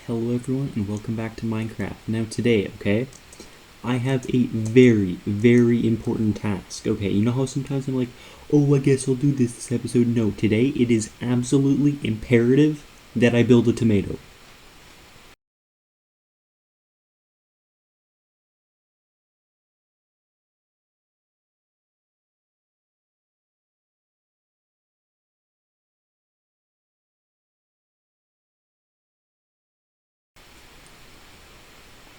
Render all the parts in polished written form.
Hello everyone and welcome back to Minecraft. Now today, okay, I have a very, very important task. Okay, you know how sometimes I'm like, oh, I guess I'll do this episode. No, today it is absolutely imperative that I build a tomato.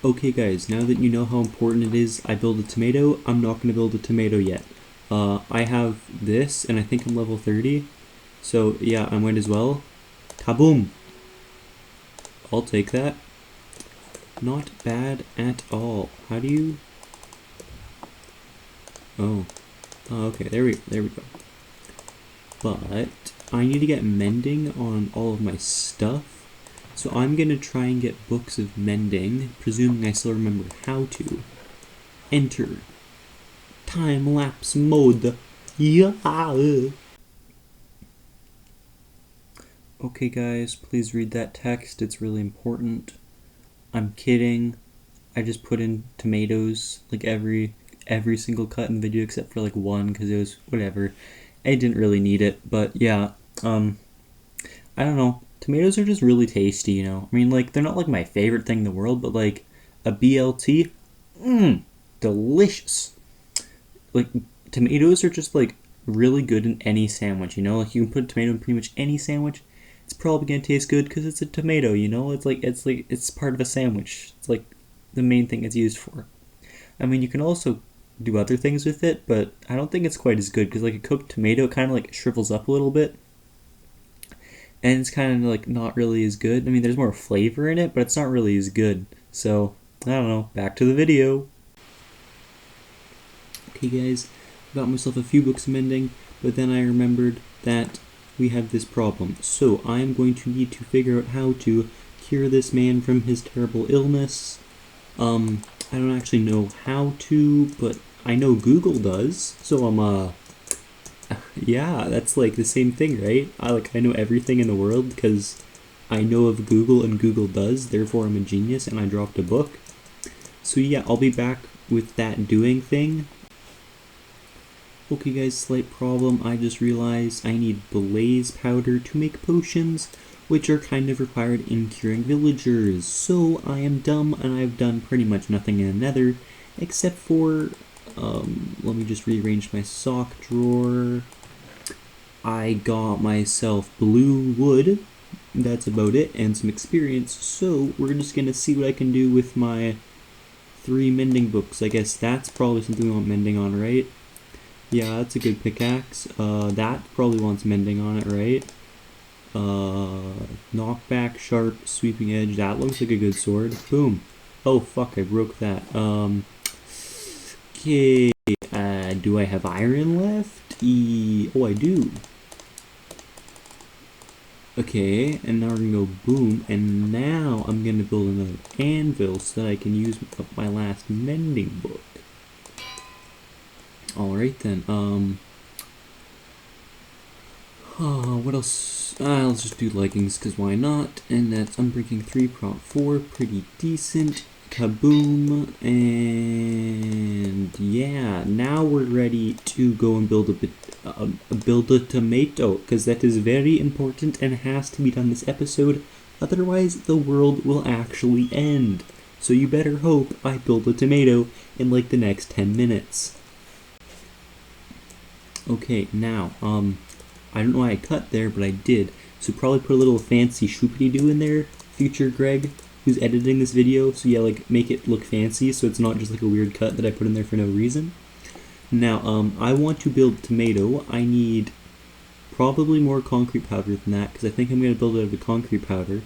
Okay guys, now that you know how important it is I build a tomato, I'm not going to build a tomato yet. I have this and I think I'm level 30. So yeah, I might as well. Kaboom! I'll take that. Not bad at all. How do you... Oh. Oh, okay, there we go. But I need to get mending on all of my stuff. So I'm gonna try and get books of mending, presuming I still remember how to. Enter time-lapse mode. Yeah. Okay guys, please read that text, it's really important. I'm kidding. I just put in tomatoes like every single cut in the video except for like one because it was whatever. I didn't really need it, but yeah, I don't know. Tomatoes are just really tasty, you know. I mean, like, they're not like my favorite thing in the world, but like a BLT, delicious. Like, tomatoes are just like really good in any sandwich, you know. Like, you can put a tomato in pretty much any sandwich. It's probably gonna taste good because it's a tomato, you know. It's part of a sandwich. It's like the main thing it's used for. I mean, you can also do other things with it, but I don't think it's quite as good because like a cooked tomato kind of like shrivels up a little bit and it's kind of like not really as good. I mean, there's more flavor in it, but it's not really as good. So, I don't know. Back to the video. Okay, guys, got myself a few books mending, but then I remembered that we have this problem. So, I am going to need to figure out how to cure this man from his terrible illness. I don't actually know how to, but I know Google does. So, yeah, that's like the same thing, right? I know everything in the world because I know of Google and Google does, therefore I'm a genius and I dropped a book. So yeah, I'll be back with that doing thing. Okay guys, slight problem. I just realized I need blaze powder to make potions, which are kind of required in curing villagers. So I am dumb and I've done pretty much nothing in the nether except for let me just rearrange my sock drawer. I got myself blue wood, that's about it, and some experience, so we're just gonna see what I can do with my 3 mending books. I guess that's probably something we want mending on, right? Yeah, that's a good pickaxe. That probably wants mending on it, right? Knockback, sharp, sweeping edge, that looks like a good sword. Boom. Oh fuck, I broke that. Okay, do I have iron left? Oh, I do. Okay, and now we're gonna go boom, and now I'm gonna build another anvil so that I can use my last mending book. Alright then, what else? Let's just do leggings, because why not? And that's Unbreaking 3, Prompt 4, pretty decent. Kaboom, and yeah, now we're ready to go and build a tomato, because that is very important and has to be done this episode, otherwise the world will actually end. So you better hope I build a tomato in like the next 10 minutes. Okay, now, I don't know why I cut there, but I did, so probably put a little fancy shoopity-doo in there, future Greg, who's editing this video, so yeah, like, make it look fancy, so it's not just like a weird cut that I put in there for no reason. Now, I want to build tomato. I need probably more concrete powder than that, because I think I'm going to build it out of the concrete powder.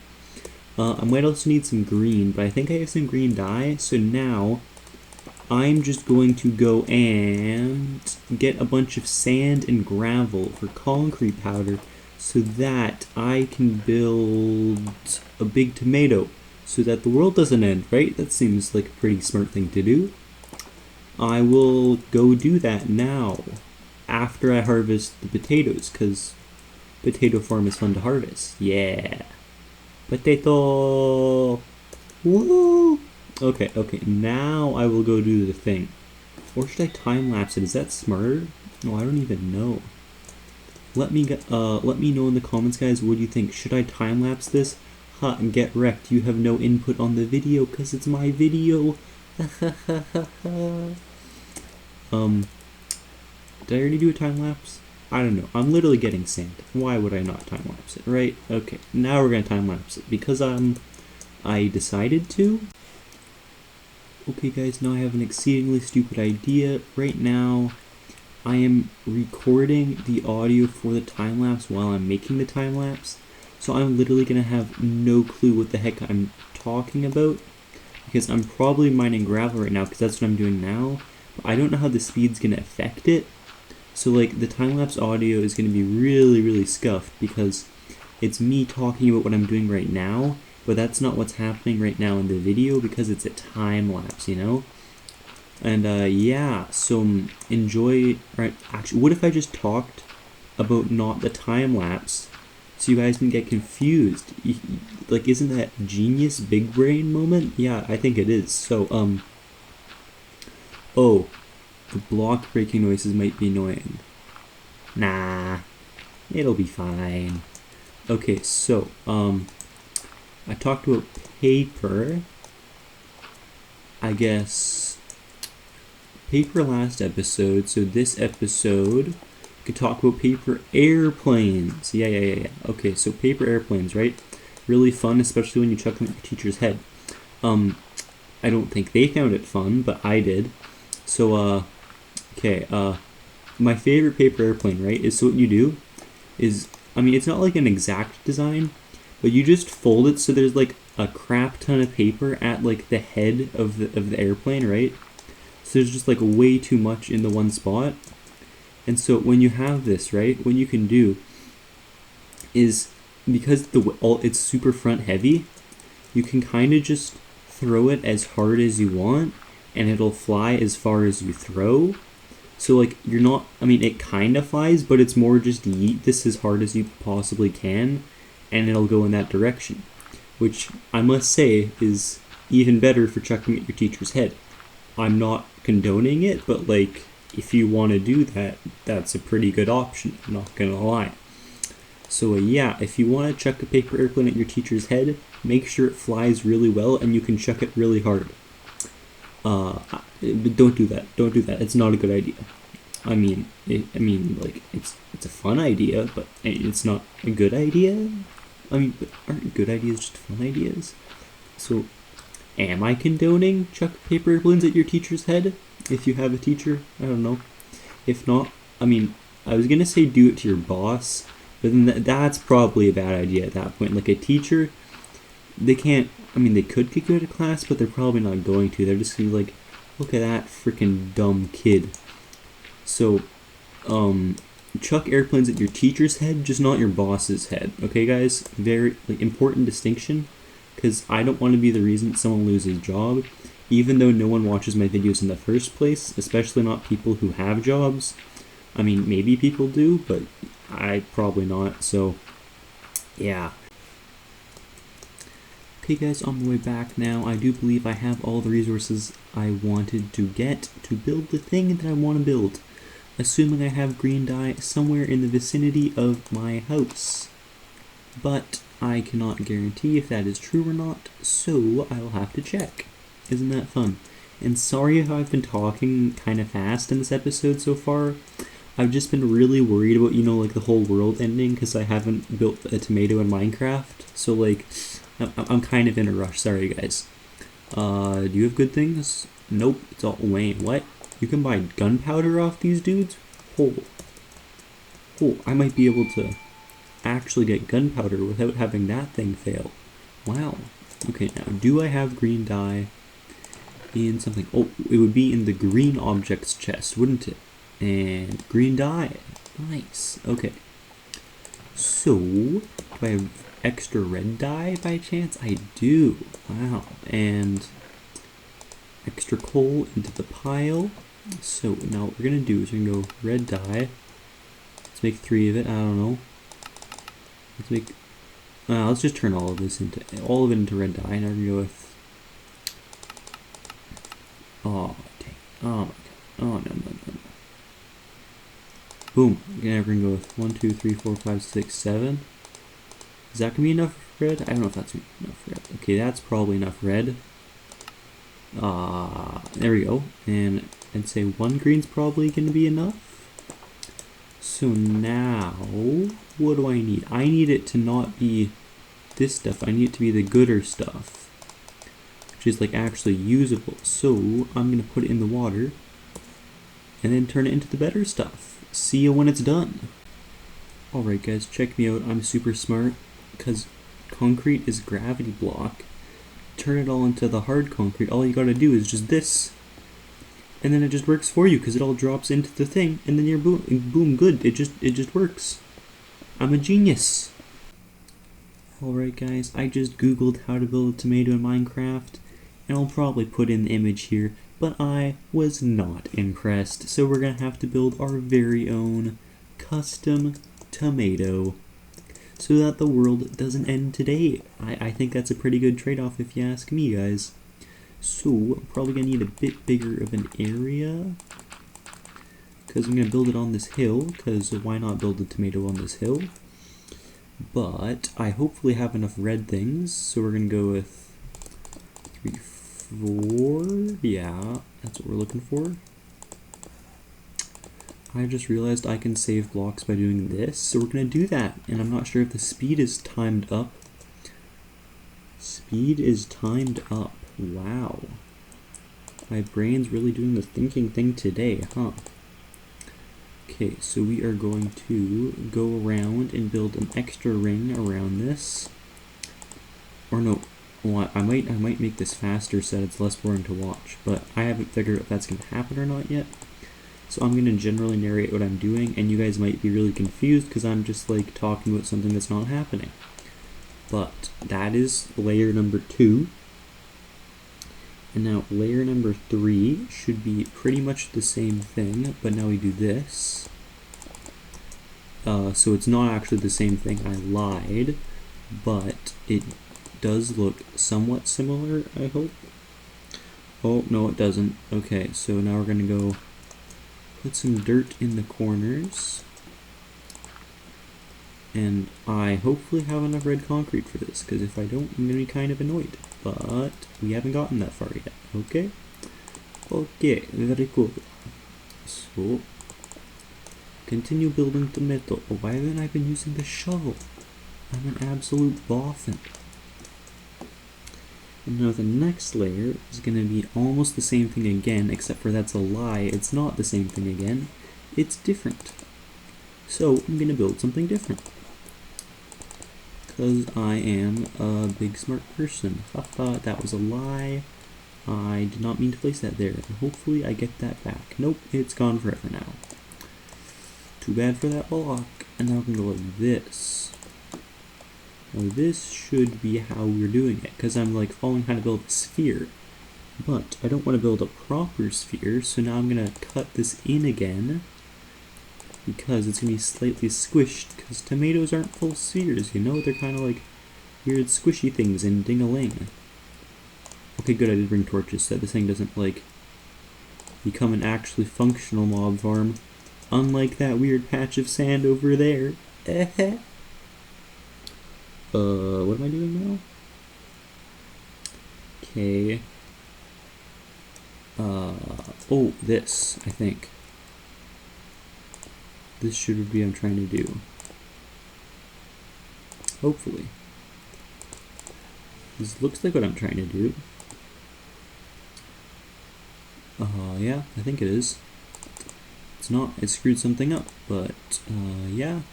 I might also need some green, but I think I have some green dye, so now I'm just going to go and get a bunch of sand and gravel for concrete powder so that I can build a big tomato so that the world doesn't end, right? That seems like a pretty smart thing to do. I will go do that now after I harvest the potatoes because potato farm is fun to harvest. Yeah. Potato! Woo! Okay, now I will go do the thing. Or should I time-lapse it? Is that smarter? No, I don't even know. Let me know in the comments, guys, what do you think? Should I time-lapse this? Ha, and get wrecked. You have no input on the video, because it's my video. Did I already do a time-lapse? I don't know. I'm literally getting sand. Why would I not time-lapse it, right? Okay, now we're gonna time-lapse it, because I decided to. Okay guys, now I have an exceedingly stupid idea. Right now, I am recording the audio for the time-lapse while I'm making the time-lapse. So I'm literally going to have no clue what the heck I'm talking about. Because I'm probably mining gravel right now, because that's what I'm doing now. But I don't know how the speed's going to affect it. So like, the time-lapse audio is going to be really, really scuffed, because it's me talking about what I'm doing right now. But that's not what's happening right now in the video because it's a time lapse, you know? And yeah, so enjoy. Right, actually, what if I just talked about not the time lapse so you guys can get confused? Like, isn't that genius big brain moment? Yeah, I think it is. So, oh, the block breaking noises might be annoying. Nah, it'll be fine. Okay, so, I talked about paper, I guess, paper last episode, so this episode, we could talk about paper airplanes. Yeah. Okay, so paper airplanes, right? Really fun, especially when you chuck them at your teacher's head. I don't think they found it fun, but I did. So, okay, my favorite paper airplane, right, is so what you do is, I mean, it's not like an exact design, but you just fold it so there's like a crap ton of paper at like the head of the airplane, right? So there's just like way too much in the one spot. And so when you have this, right, what you can do is, because it's super front heavy, you can kind of just throw it as hard as you want and it'll fly as far as you throw. So like, you're not, I mean, it kind of flies, but it's more just yeet this as hard as you possibly can, and it'll go in that direction, which I must say is even better for chucking at your teacher's head. I'm not condoning it, but like, if you want to do that, that's a pretty good option, I'm not gonna lie. So yeah, if you want to chuck a paper airplane at your teacher's head, make sure it flies really well and you can chuck it really hard. But don't do that. Don't do that. It's not a good idea. I mean, like, it's a fun idea, but it's not a good idea. I mean, but aren't good ideas just fun ideas? So, am I condoning chuck paper airplanes at your teacher's head? If you have a teacher, I don't know. If not, I mean, I was gonna say do it to your boss, but then that's probably a bad idea at that point. Like, a teacher, they can't, I mean, they could kick you out of class, but they're probably not going to. They're just gonna be like, look at that freaking dumb kid. So, chuck airplanes at your teacher's head, just not your boss's head. Okay, guys? Very important distinction, because I don't want to be the reason someone loses a job, even though no one watches my videos in the first place, especially not people who have jobs. I mean, maybe people do, but I probably not, so yeah. Okay guys, on my way back now. I do believe I have all the resources I wanted to get to build the thing that I want to build. Assuming I have green dye somewhere in the vicinity of my house. But I cannot guarantee if that is true or not, so I'll have to check. Isn't that fun? And sorry if I've been talking kind of fast in this episode so far. I've just been really worried about, you know, like the whole world ending because I haven't built a tomato in Minecraft. So like, I'm kind of in a rush. Sorry guys. Do you have good things? Nope. It's all lame. What? You can buy gunpowder off these dudes? Oh, I might be able to actually get gunpowder without having that thing fail. Wow. Okay, now, do I have green dye in something? Oh, it would be in the green objects chest, wouldn't it? And green dye. Nice. Okay. So, do I have extra red dye by chance? I do. Wow. And extra coal into the pile. So now what we're gonna do is we're gonna go red dye. Let's make 3 of it. I don't know. Let's make Let's just turn all of it into red dye, and I'm gonna go with. Oh dang! Oh my god! Oh no no no no! Boom! Again, we're gonna go with 1, 2, 3, 4, 5, 6, 7. Is that gonna be enough red? I don't know if that's enough red. Okay, that's probably enough red. There we go. And I'd say 1 green's probably gonna be enough. So now, what do I need? I need it to not be this stuff. I need it to be the gooder stuff, which is like actually usable. So I'm gonna put it in the water and then turn it into the better stuff. See you when it's done. Alright guys, check me out. I'm super smart because concrete is gravity block. Turn it all into the hard concrete. All you gotta do is just this. And then it just works for you because it all drops into the thing, and then you're boom, good. It just works. I'm a genius. Alright guys, I just googled how to build a tomato in Minecraft, and I'll probably put in the image here, but I was not impressed, so we're gonna have to build our very own custom tomato so that the world doesn't end today. I think that's a pretty good trade-off if you ask me, guys. So, I'm probably going to need a bit bigger of an area, because I'm going to build it on this hill, because why not build a tomato on this hill? But, I hopefully have enough red things, so we're going to go with 3, 4, yeah, that's what we're looking for. I just realized I can save blocks by doing this, so we're going to do that, and I'm not sure if the speed is timed up. Speed is timed up. Wow. My brain's really doing the thinking thing today, huh? Okay, so we are going to go around and build an extra ring around this. Or no, well, I might make this faster so that it's less boring to watch, but I haven't figured out if that's going to happen or not yet. So I'm going to generally narrate what I'm doing, and you guys might be really confused because I'm just like talking about something that's not happening. But that is layer number 2. And now layer number 3 should be pretty much the same thing, but now we do this. So it's not actually the same thing, I lied, but it does look somewhat similar, I hope. Oh, no it doesn't. Okay, so now we're gonna go put some dirt in the corners. And I hopefully have enough red concrete for this, because if I don't, I'm going to be kind of annoyed. But we haven't gotten that far yet, okay? Okay, very cool. So, continue building tomato. Oh, why haven't I been using the shovel? I'm an absolute boffin. And now the next layer is going to be almost the same thing again, except for that's a lie. It's not the same thing again. It's different. So, I'm going to build something different. Because I am a big smart person. Haha, that was a lie. I did not mean to place that there. And hopefully I get that back. Nope, it's gone forever now. Too bad for that block. And now I'm going to go like this. Now this should be how we're doing it. Because I'm like following how to build a sphere. But I don't want to build a proper sphere. So now I'm going to cut this in again. Because it's going to be slightly squished, because tomatoes aren't full spheres, you know? They're kind of like weird squishy things in ding-a-ling. Okay, good, I did bring torches so that this thing doesn't, like, become an actually functional mob farm. Unlike that weird patch of sand over there. What am I doing now? Okay. Oh, this, I think. This should be what I'm trying to do. Hopefully. This looks like what I'm trying to do. Yeah, I think it is. It's not, it screwed something up, but, yeah.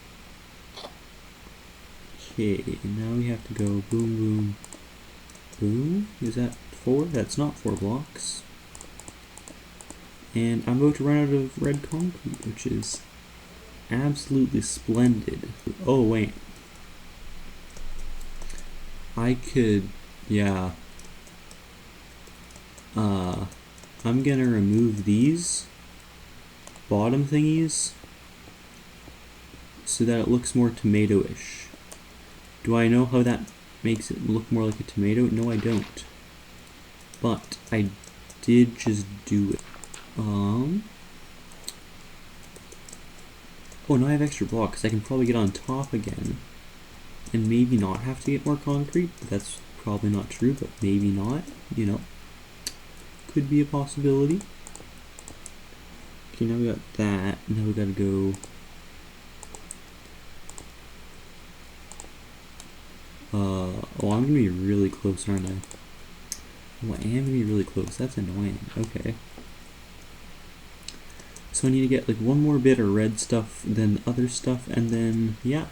Okay, now we have to go boom, boom, boom. Is that 4? That's not 4 blocks. And I'm about to run out of red concrete, which is absolutely splendid. Oh, wait. I could, yeah. I'm gonna remove these bottom thingies so that it looks more tomato-ish. Do I know how that makes it look more like a tomato? No, I don't. But I did just do it. Oh, now I have extra blocks. I can probably get on top again. And maybe not have to get more concrete. But that's probably not true, but maybe not. You know. Could be a possibility. Okay, now we got that. Now we gotta go... oh, I'm gonna be really close, aren't I? Oh, I am gonna be really close. That's annoying. Okay. So I need to get like one more bit of red stuff than the other stuff, and then, yeah.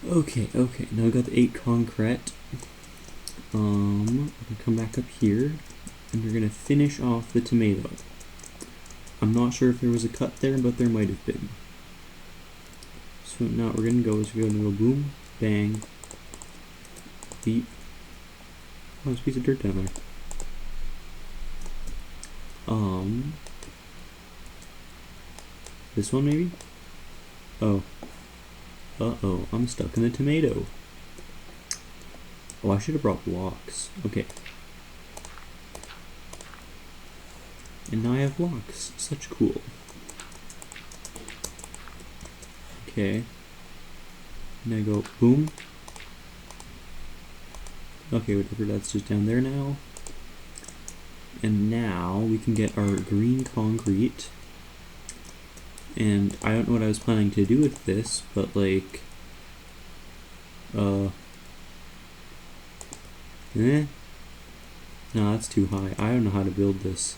Okay, now we got the 8 concrete. I'm gonna come back up here, and we're gonna finish off the tomato. I'm not sure if there was a cut there, but there might have been. So now what we're gonna go is we're gonna go boom, bang, beep. Oh, there's a piece of dirt down there. This one maybe? Oh. Uh-oh, I'm stuck in the tomato. Oh, I should have brought blocks. Okay. And now I have blocks. Such cool. Okay. And I go boom. Okay, whatever, that's just down there now. And now we can get our green concrete. And I don't know what I was planning to do with this, but like... No, that's too high. I don't know how to build this.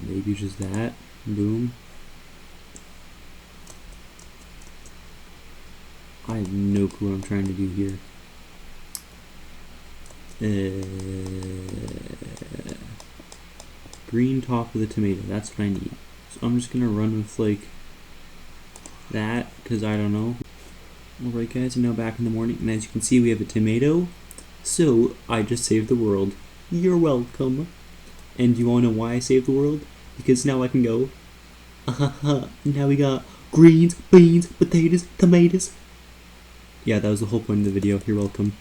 Maybe just that. Boom. I have no clue what I'm trying to do here. Green top of the tomato. That's what I need. So I'm just gonna run with like that, because I don't know. Alright guys, I'm now back in the morning, and as you can see we have a tomato. So I just saved the world. You're welcome. And you wanna know why I saved the world? Because now I can go, now we got greens, beans, potatoes, tomatoes. Yeah, that was the whole point of the video. You're welcome.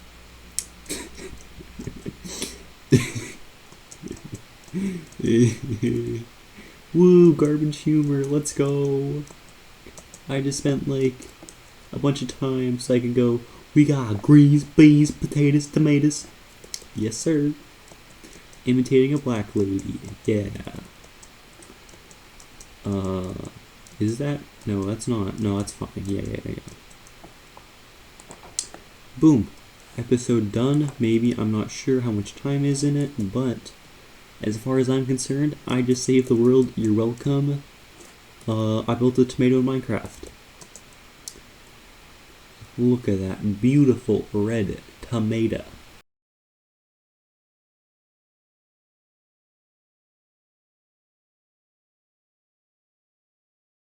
Woo, garbage humor, let's go. I just spent like a bunch of time so I could go, we got greens, beans, potatoes, tomatoes. Yes sir. Imitating a black lady. Yeah. Is that? No, that's not. No, that's fine. Yeah. Boom. Episode done. Maybe, I'm not sure how much time is in it, but as far as I'm concerned, I just saved the world. You're welcome. I built a tomato in Minecraft. Look at that beautiful red tomato.